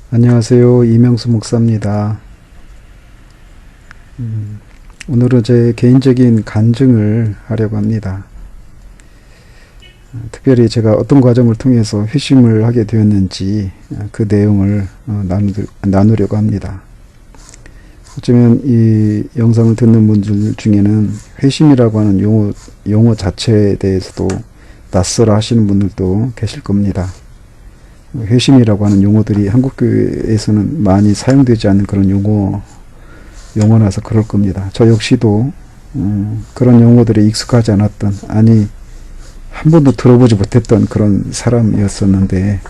안녕하세요. 이명수 목사입니다. 오늘은 제 개인적인 간증을 하려고 합니다. 특별히 제가 어떤 과정을 통해서 회심을 하게 되었는지 그 내용을 나누려고 합니다. 어쩌면 이 영상을 듣는 분들 중에는 회심이라고 하는 용어 자체에 대해서도 낯설어 하시는 분들도 계실 겁니다. 회심이라고 하는 용어들이 한국교회에서는 많이 사용되지 않는 그런 용어라서 그럴 겁니다. 저 역시도 그런 용어들에 익숙하지 않았던, 아니 한 번도 들어보지 못했던 그런 사람이었었는데,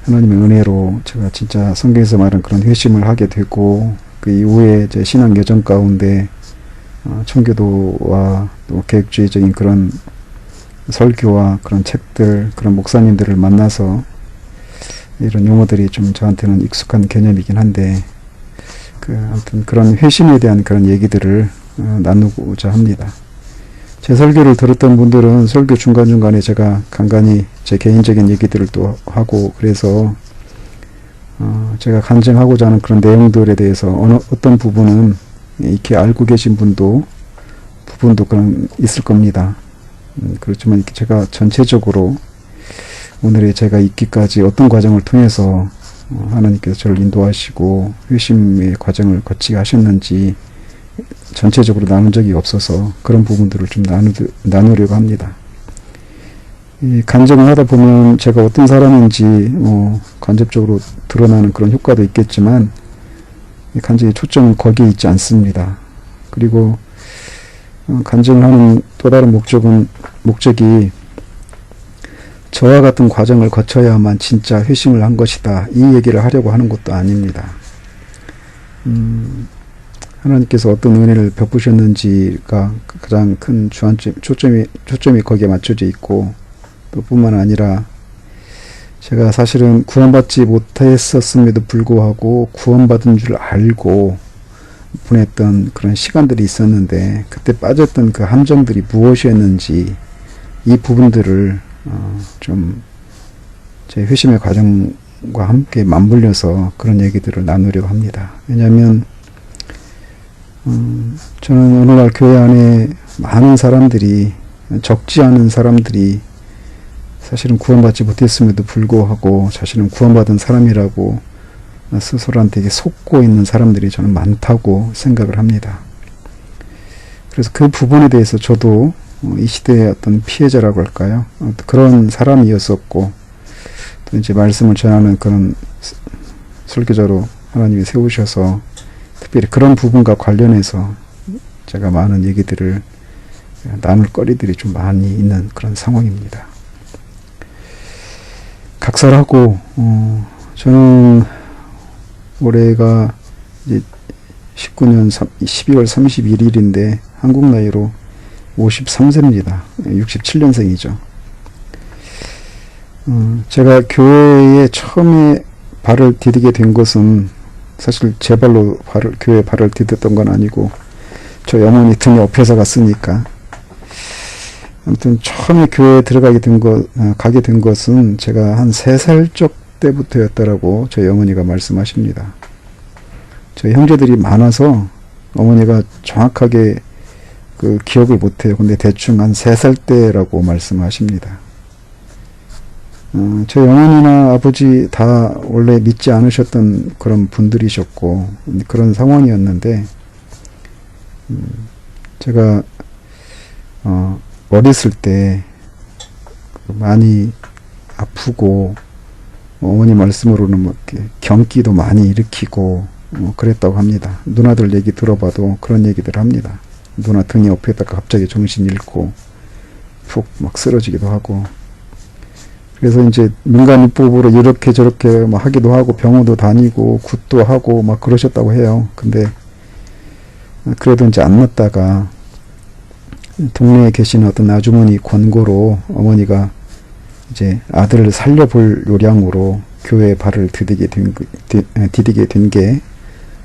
하나님의 은혜로 제가 진짜 성경에서 말한 그런 회심을 하게 되고, 그 이후에 제 신앙 여정 가운데 청교도와 또 계획주의적인 그런 설교와 그런 책들, 그런 목사님들을 만나서 이런 용어들이 좀 저한테는 익숙한 개념이긴 한데, 아무튼 그런 회심에 대한 그런 얘기들을 나누고자 합니다. 제 설교를 들었던 분들은 설교 중간중간에 제가 간간히 제 개인적인 얘기들을 또 하고, 그래서 제가 간증하고자 하는 그런 내용들에 대해서 어떤 부분은 이렇게 알고 계신 부분도 그런 있을 겁니다. 그렇지만 제가 전체적으로 오늘의 제가 있기까지 어떤 과정을 통해서 하나님께서 저를 인도하시고 회심의 과정을 거치게 하셨는지 전체적으로 나눈 적이 없어서 그런 부분들을 좀 나누려고 합니다. 이 간증을 하다 보면 제가 어떤 사람인지 간접적으로 드러나는 그런 효과도 있겠지만, 이 간증의 초점은 거기에 있지 않습니다. 그리고 간증을 하는 또 다른 목적이 저와 같은 과정을 거쳐야만 진짜 회심을 한 것이다, 이 얘기를 하려고 하는 것도 아닙니다. 하나님께서 어떤 은혜를 베푸셨는지가 가장 큰 초점이 거기에 맞춰져 있고, 또 뿐만 아니라 제가 사실은 구원받지 못했었음에도 불구하고 구원받은 줄 알고 보냈던 그런 시간들이 있었는데, 그때 빠졌던 그 함정들이 무엇이었는지 이 부분들을 좀 제 회심의 과정과 함께 맞물려서 그런 얘기들을 나누려고 합니다. 왜냐하면 저는 오늘날 교회 안에 많은 사람들이, 적지 않은 사람들이 사실은 구원받지 못했음에도 불구하고 자신은 구원받은 사람이라고 스스로한테 속고 있는 사람들이 저는 많다고 생각을 합니다. 그래서 그 부분에 대해서 저도 이 시대의 어떤 피해자라고 할까요? 그런 사람이었었고, 또 이제 말씀을 전하는 그런 설교자로 하나님이 세우셔서 특별히 그런 부분과 관련해서 제가 많은 얘기들을 나눌 거리들이 좀 많이 있는 그런 상황입니다. 각설하고 저는 올해가 이제 19년 12월 31일인데 한국 나이로 53세입니다. 67년생이죠. 제가 교회에 처음에 발을 디디게 된 것은 사실 제 발로 교회에 발을 디뎠던 건 아니고 저희 어머니 등 옆에서 갔으니까. 아무튼 처음에 교회에 가게 된 것은 제가 한 3살적 때부터였다라고 저희 어머니가 말씀하십니다. 저희 형제들이 많아서 어머니가 정확하게 그 기억을 못해요. 근데 대충 한 3살 때라고 말씀하십니다. 저희 어머니나 아버지 다 원래 믿지 않으셨던 그런 분들이셨고 그런 상황이었는데, 제가 어렸을 때 많이 아프고 어머니 말씀으로는 뭐 경기도 많이 일으키고 그랬다고 합니다. 누나들 얘기 들어봐도 그런 얘기들 합니다. 누나 등이 옆에다가 갑자기 정신 잃고 푹 막 쓰러지기도 하고, 그래서 이제 민간요법으로 이렇게 저렇게 막 하기도 하고 병원도 다니고 굿도 하고 막 그러셨다고 해요. 근데 그래도 이제 안 낫다가 동네에 계신 어떤 아주머니 권고로 어머니가 이제 아들을 살려볼 요량으로 교회에 발을 디디게 된 게,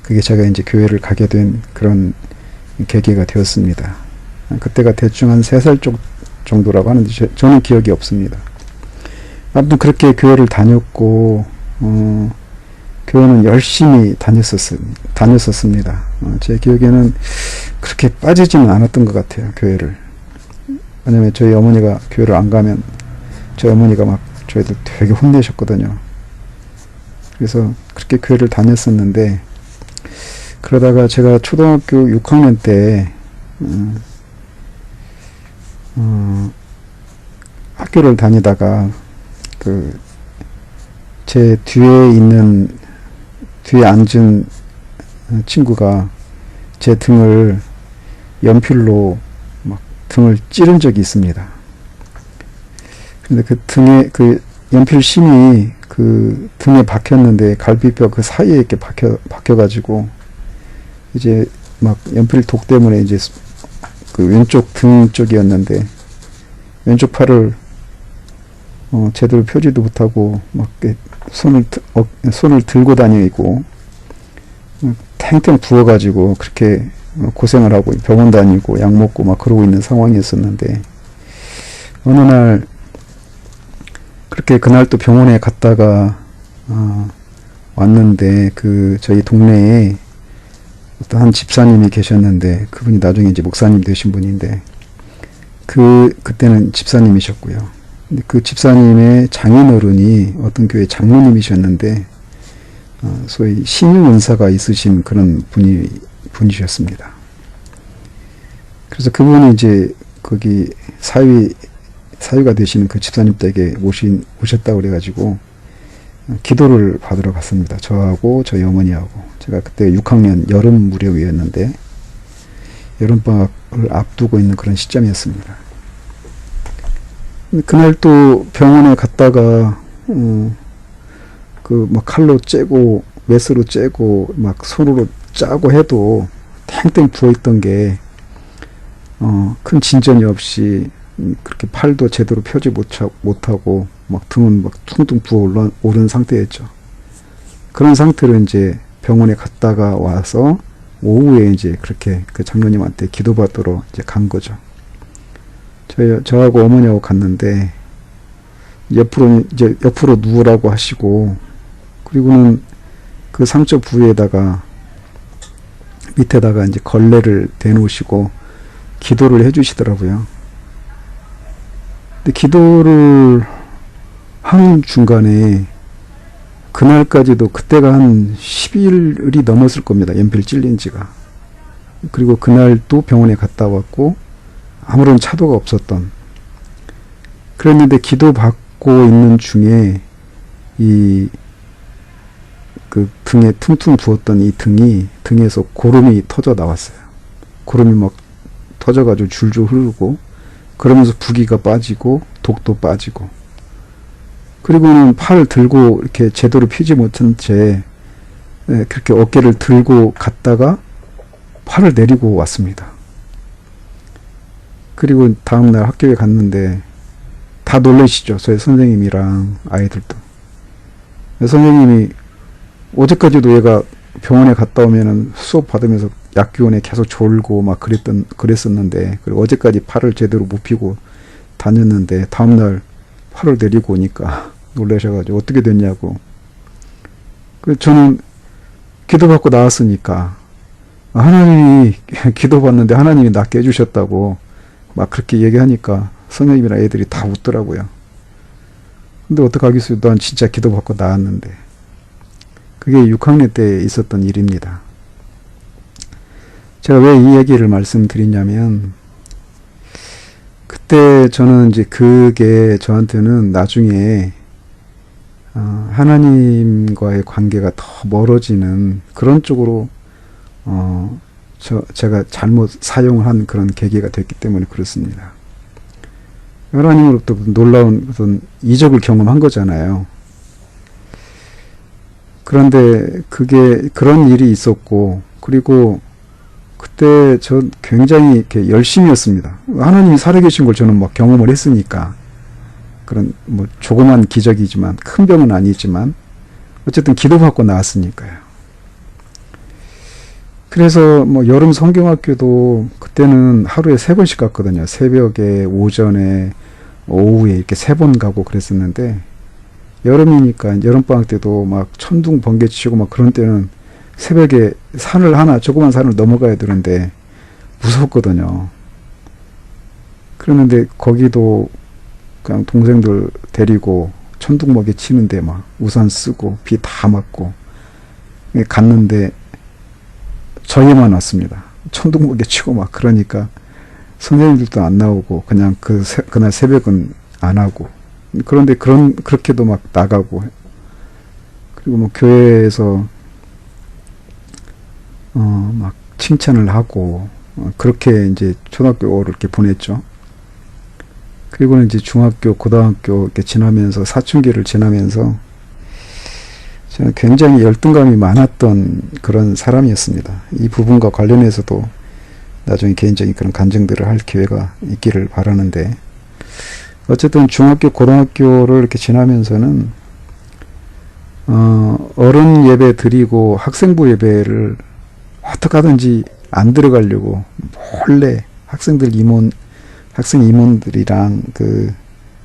그게 제가 이제 교회를 가게 된 그런 계기가 되었습니다. 그때가 대충 한 3살 정도라고 하는데 저는 기억이 없습니다. 아무튼 그렇게 교회를 다녔고 교회는 열심히 다녔었습니다. 제 기억에는 그렇게 빠지지는 않았던 것 같아요, 교회를. 왜냐면 저희 어머니가 교회를 안 가면 저희 어머니가 막 저희들 되게 혼내셨거든요. 그래서 그렇게 교회를 다녔었는데, 그러다가 제가 초등학교 6학년 때 학교를 다니다가 제 뒤에 앉은 친구가 제 등을 연필로 막 등을 찌른 적이 있습니다. 근데 그 연필 심이 그 등에 박혔는데 갈비뼈 그 사이에 이렇게 박혀가지고 이제 막 연필 독 때문에 이제 그 왼쪽 등 쪽이었는데 왼쪽 팔을 제대로 펴지도 못하고 막 손을 들고 다니고 탱탱 부어가지고 그렇게 고생을 하고 병원 다니고 약 먹고 막 그러고 있는 상황이었었는데, 어느 날 그렇게 그날 또 병원에 갔다가 왔는데 저희 동네에 어떤 한 집사님이 계셨는데, 그분이 나중에 이제 목사님 되신 분인데, 그때는 집사님이셨고요. 근데 그 집사님의 장인어른이 어떤 교회 장로님이셨는데, 소위 신유 은사가 있으신 그런 분이셨습니다. 그래서 그분이 이제 거기 사위가 되시는 그 집사님 댁에 오셨다고 그래가지고 기도를 받으러 갔습니다. 저하고 저희 어머니하고. 제가 그때 6학년 여름 무렵이었는데 여름방학을 앞두고 있는 그런 시점이었습니다. 그날 또 병원에 갔다가 막 칼로 째고 메스로 째고 막 손으로 짜고 해도 탱탱 부어있던 게 큰 진전이 없이 그렇게 팔도 제대로 펴지 못하고 막 등은 막 퉁퉁 부어 오른 상태였죠. 그런 상태로 이제 병원에 갔다가 와서 오후에 이제 그렇게 그 장로님한테 기도받으러 이제 간 거죠. 저하고 어머니하고 갔는데 옆으로 누우라고 하시고, 그리고는 그 상처 부위에다가 밑에다가 이제 걸레를 대놓으시고 기도를 해주시더라고요. 근데 기도를 하는 중간에 그날까지도 그때가 한 10일이 넘었을 겁니다. 연필 찔린 지가. 그리고 그날 또 병원에 갔다 왔고 아무런 차도가 없었던, 그랬는데 기도받고 있는 중에 그 등에 퉁퉁 부었던 이 등에서 고름이 터져 나왔어요. 고름이 막 터져가지고 줄줄 흐르고, 그러면서 부기가 빠지고 독도 빠지고, 그리고는 팔을 들고 이렇게 제대로 펴지 못한 채 그렇게 어깨를 들고 갔다가 팔을 내리고 왔습니다. 그리고 다음날 학교에 갔는데 다 놀라시죠. 저희 선생님이랑 아이들도. 선생님이 어제까지도 얘가 병원에 갔다 오면은 수업 받으면서 약기운에 계속 졸고 막 그랬었는데, 그리고 어제까지 팔을 제대로 못 펴고 다녔는데 다음날 팔을 내리고 오니까 놀라셔가지고 어떻게 됐냐고. 저는 기도받고 나왔으니까 하나님이 기도받는데 하나님이 낫게 해주셨다고 막 그렇게 얘기하니까 선생님이랑 애들이 다 웃더라고요. 근데 어떡하겠어요. 난 진짜 기도받고 나왔는데. 그게 6학년 때 있었던 일입니다. 제가 왜 이 얘기를 말씀드리냐면, 그때 저는 이제 그게 저한테는 나중에 하나님과의 관계가 더 멀어지는 그런 쪽으로 제가 잘못 사용을 한 그런 계기가 됐기 때문에 그렇습니다. 하나님으로부터 놀라운 어떤 이적을 경험한 거잖아요. 그런데 그게 그런 일이 있었고, 그리고 그때 저 굉장히 이렇게 열심이었습니다. 하나님이 살아계신 걸 저는 막 경험을 했으니까, 그런 뭐 조그만 기적이지만 큰 병은 아니지만 어쨌든 기도받고 나왔으니까요. 그래서 뭐 여름 성경학교도 그때는 하루에 3번씩 갔거든요. 새벽에, 오전에, 오후에 이렇게 3번 가고 그랬었는데, 여름이니까 여름방학 때도 막 천둥 번개 치고 막 그런 때는 새벽에 산을 하나 조그만 산을 넘어가야 되는데 무섭거든요. 그러는데 거기도 그냥 동생들 데리고 천둥 번개 치는데 막 우산 쓰고 비 다 맞고 갔는데 저희만 왔습니다. 천둥 번개 치고 막 그러니까 선생님들도 안 나오고 그냥 그날 새벽은 안 하고 그런데 그렇게도 막 나가고 그리고 뭐 교회에서 막 칭찬을 하고 그렇게 이제 초등학교를 이렇게 보냈죠. 그리고는 이제 중학교, 고등학교 이렇게 지나면서 사춘기를 지나면서 저는 굉장히 열등감이 많았던 그런 사람이었습니다. 이 부분과 관련해서도 나중에 개인적인 그런 간증들을 할 기회가 있기를 바라는데 어쨌든 중학교, 고등학교를 이렇게 지나면서는 어른 예배 드리고 학생부 예배를 어떻게 하든지 안 들어가려고 몰래 학생 임원들이랑 그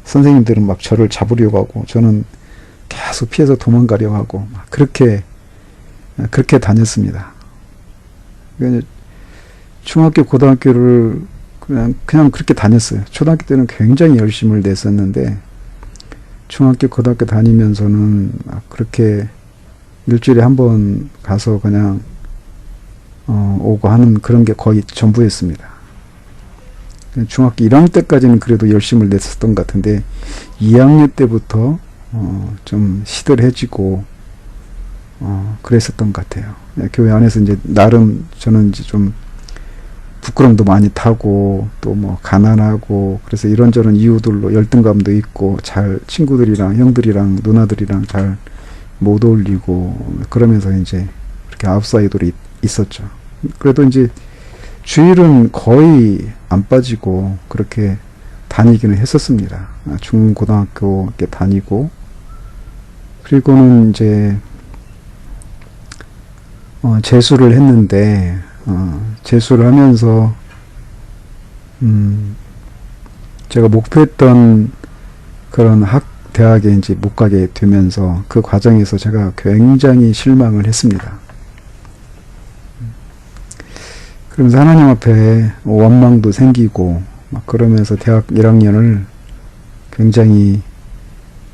선생님들은 막 저를 잡으려고 하고 저는 계속 피해서 도망가려고 하고 막 그렇게 다녔습니다. 그러니까 중학교, 고등학교를 그냥 그렇게 다녔어요. 초등학교 때는 굉장히 열심을 냈었는데 중학교, 고등학교 다니면서는 그렇게 일주일에 한 번 가서 그냥 오고 하는 그런 게 거의 전부였습니다. 중학교 1학년 때까지는 그래도 열심을 냈었던 것 같은데 2학년 때부터 좀 시들해지고 그랬었던 것 같아요. 교회 안에서 이제 나름 저는 이제 좀 부끄럼도 많이 타고 또 뭐 가난하고 그래서 이런저런 이유들로 열등감도 있고 잘 친구들이랑 형들이랑 누나들이랑 잘 못 어울리고 그러면서 이제 이렇게 아웃사이더로 있었죠. 그래도 이제 주일은 거의 안 빠지고 그렇게 다니기는 했었습니다. 중고등학교 이렇게 다니고 그리고는 이제 재수를 했는데 재수를 하면서 제가 목표했던 그런 대학에 이제 못 가게 되면서 그 과정에서 제가 굉장히 실망을 했습니다. 그러면서 하나님 앞에 원망도 생기고 막 그러면서 대학 1학년을 굉장히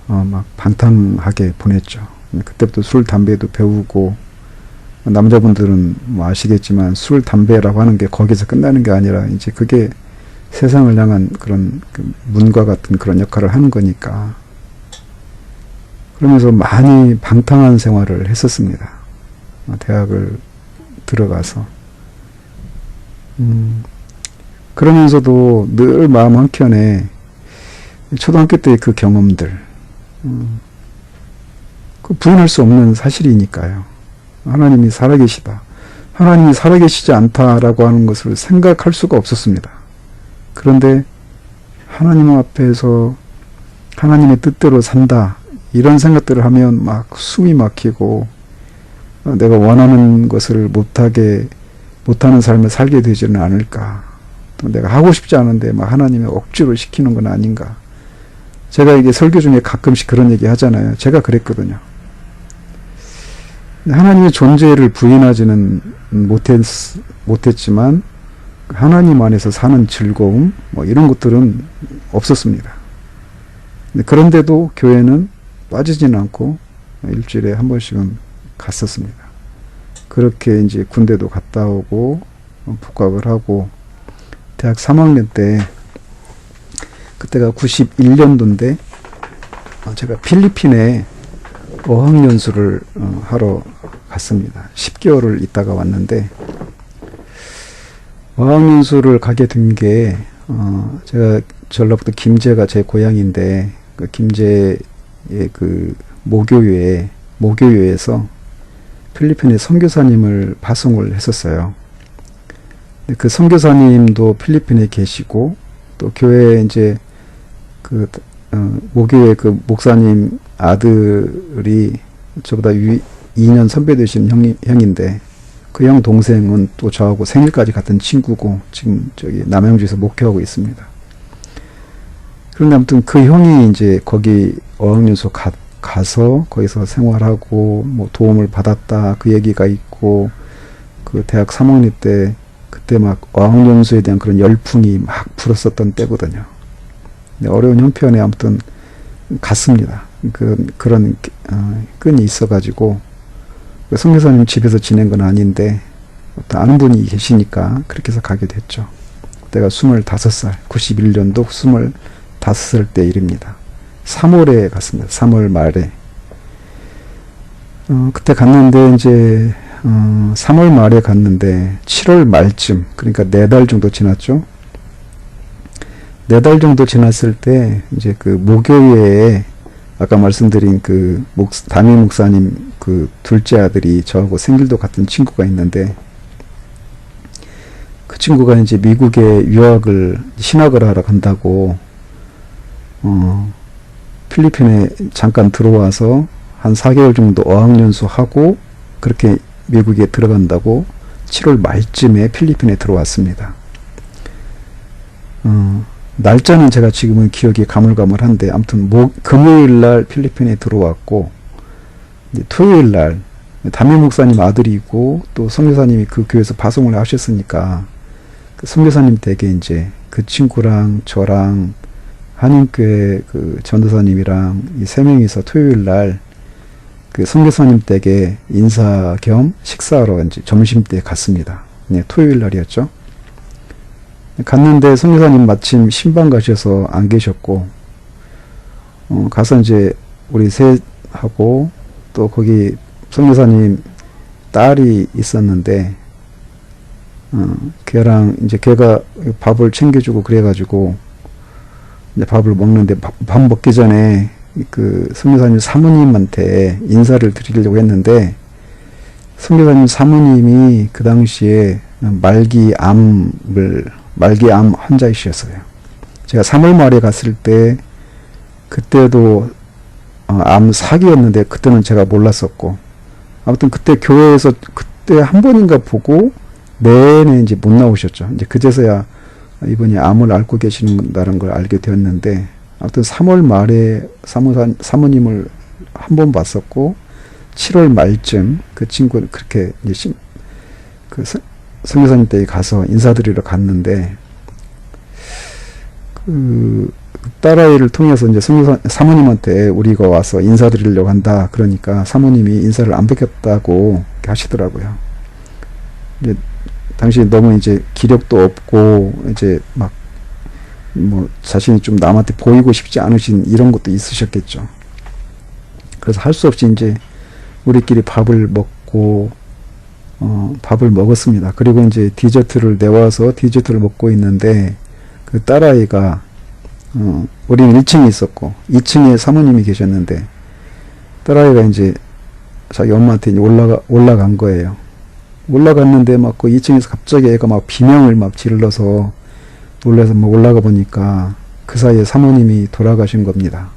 막 방탕하게 보냈죠. 그때부터 술, 담배도 배우고 남자분들은 뭐 아시겠지만 술, 담배라고 하는 게 거기서 끝나는 게 아니라 이제 그게 세상을 향한 그런 문과 같은 그런 역할을 하는 거니까 그러면서 많이 방탕한 생활을 했었습니다. 대학을 들어가서 그러면서도 늘 마음 한켠에 초등학교 때의 그 경험들 그 부인할 수 없는 사실이니까요. 하나님이 살아계시다. 하나님이 살아계시지 않다라고 하는 것을 생각할 수가 없었습니다. 그런데 하나님 앞에서 하나님의 뜻대로 산다. 이런 생각들을 하면 막 숨이 막히고 내가 원하는 것을 못하는 삶을 살게 되지는 않을까. 또 내가 하고 싶지 않은데 막 하나님이 억지로 시키는 건 아닌가. 제가 이게 설교 중에 가끔씩 그런 얘기 하잖아요. 제가 그랬거든요. 하나님의 존재를 부인하지는 못했지만 하나님 안에서 사는 즐거움 뭐 이런 것들은 없었습니다. 그런데도 교회는 빠지지는 않고 일주일에 한 번씩은 갔었습니다. 그렇게 이제 군대도 갔다 오고 복학을 하고 대학 3학년 때 그때가 91년도인데 제가 필리핀에 어학연수를 하러 갔습니다. 10개월을 있다가 왔는데 어학연수를 가게 된 게 제가 전라북도 김제가 제 고향인데 그 김제의 그 모교회에서 필리핀에 선교사님을 파송을 했었어요. 그 선교사님도 필리핀에 계시고 또 교회에 이제 그 모교회 그 목사님 아들이 저보다 2년 선배 되신 형인데 그 형 동생은 또 저하고 생일까지 같은 친구고 지금 저기 남양주에서 목회하고 있습니다. 그런데 아무튼 그 형이 이제 거기 어학연수 가서 거기서 생활하고 뭐 도움을 받았다 그 얘기가 있고, 그 대학 3학년 때 그때 막 어학연수에 대한 그런 열풍이 막 불었었던 때거든요. 어려운 형편에 아무튼 갔습니다. 그런 끈이 있어가지고 선교사님 집에서 지낸 건 아닌데 아는 분이 계시니까 그렇게 해서 가게 됐죠. 그때가 25살, 91년도 25살 때 일입니다. 3월에 갔습니다. 3월 말에. 그때 갔는데 이제 3월 말에 갔는데 7월 말쯤, 그러니까 4달 정도 지났죠. 4달 정도 지났을 때 이제 그 모교회에 아까 말씀드린 그 담임 목사님 그 둘째 아들이 저하고 생길도 같은 친구가 있는데, 그 친구가 이제 미국에 신학을 하러 간다고 필리핀에 잠깐 들어와서 한 4개월 정도 어학연수 하고 그렇게 미국에 들어간다고 7월 말쯤에 필리핀에 들어왔습니다. 날짜는 제가 지금은 기억이 가물가물한데 아무튼 금요일 날 필리핀에 들어왔고, 이제 토요일 날 담임 목사님 아들이고 또 선교사님이 그 교회에서 파송을 하셨으니까 그 선교사님 댁에 이제 그 친구랑 저랑 한인교회 그 전도사님이랑 이 3명이서 토요일 날 그 선교사님 댁에 인사 겸 식사하러 이제 점심 때 갔습니다. 네, 토요일 날이었죠. 갔는데 선교사님 마침 신방 가셔서 안 계셨고, 가서 이제 우리 셋하고 또 거기 선교사님 딸이 있었는데, 걔랑 이제 걔가 밥을 챙겨주고 그래가지고 이제 밥을 먹는데 밥 먹기 전에 그 선교사님 사모님한테 인사를 드리려고 했는데, 선교사님 사모님이 그 당시에 말기암 환자이셨어요. 제가 3월 말에 갔을 때 그때도 암 사기였는데 그때는 제가 몰랐었고, 아무튼 그때 교회에서 그때 한 번인가 보고 내내 이제 못 나오셨죠. 이제 그제서야 이분이 암을 앓고 계시는다는 걸 알게 되었는데, 아무튼 3월 말에 사모님을 한 번 봤었고, 7월 말쯤 그 친구를 그렇게 이제 그 선교사님 댁에 가서 인사드리러 갔는데, 그 딸아이를 통해서 이제 사모님한테 우리가 와서 인사드리려고 한다 그러니까 사모님이 인사를 안 받겠다고 하시더라고요. 이제 당시 너무 이제 기력도 없고 이제 막 뭐 자신이 좀 남한테 보이고 싶지 않으신 이런 것도 있으셨겠죠. 그래서 할 수 없이 이제 우리끼리 밥을 먹고 밥을 먹었습니다. 그리고 이제 디저트를 내와서 디저트를 먹고 있는데, 그 딸아이가 우리는 1층에 있었고 2층에 사모님이 계셨는데, 딸아이가 이제 자기 엄마한테 이제 올라간 거예요. 올라갔는데 막 그 2층에서 갑자기 애가 막 비명을 막 질러서 놀라서 막 올라가 보니까 그 사이에 사모님이 돌아가신 겁니다.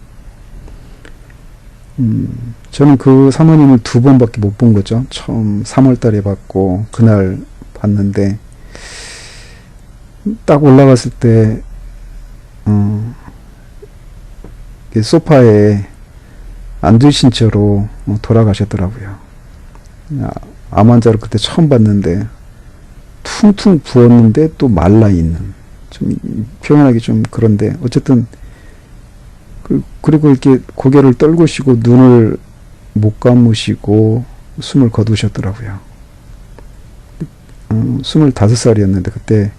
저는 그 사모님을 2번밖에 못 본 거죠. 처음 3월 달에 봤고 그날 봤는데, 딱 올라갔을 때 소파에 앉으신 채로 돌아가셨더라고요. 암 환자를 그때 처음 봤는데 퉁퉁 부었는데 또 말라있는, 좀 표현하기 좀 그런데 어쨌든 그리고 이렇게 고개를 떨구시고 눈을 못 감으시고 숨을 거두셨더라고요. 25살이었는데 그때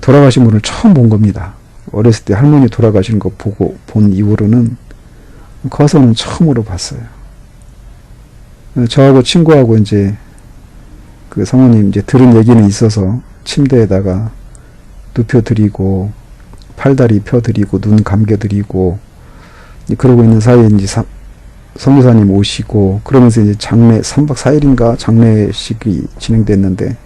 돌아가신 분을 처음 본 겁니다. 어렸을 때 할머니 돌아가신 거 본 이후로는 커서는 처음으로 봤어요. 저하고 친구하고 이제 그 사모님 이제 들은 얘기는 있어서 침대에다가 눕혀드리고 팔다리 펴드리고 눈 감겨드리고 그러고 있는 사이에 이제 선교사님 오시고 그러면서 이제 장례 3박 4일인가 장례식이 진행됐는데,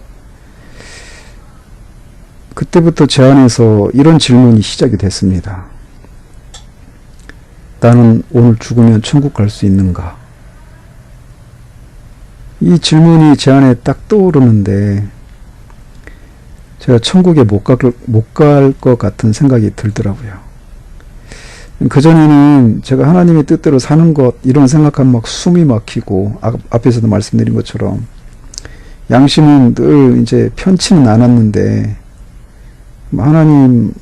그때부터 제 안에서 이런 질문이 시작이 됐습니다. 나는 오늘 죽으면 천국 갈 수 있는가? 이 질문이 제 안에 딱 떠오르는데 제가 천국에 못 갈 것 같은 생각이 들더라고요. 그전에는 제가 하나님의 뜻대로 사는 것, 이런 생각하면 막 숨이 막히고, 앞에서도 말씀드린 것처럼, 양심은 늘 이제 편치는 않았는데, 하나님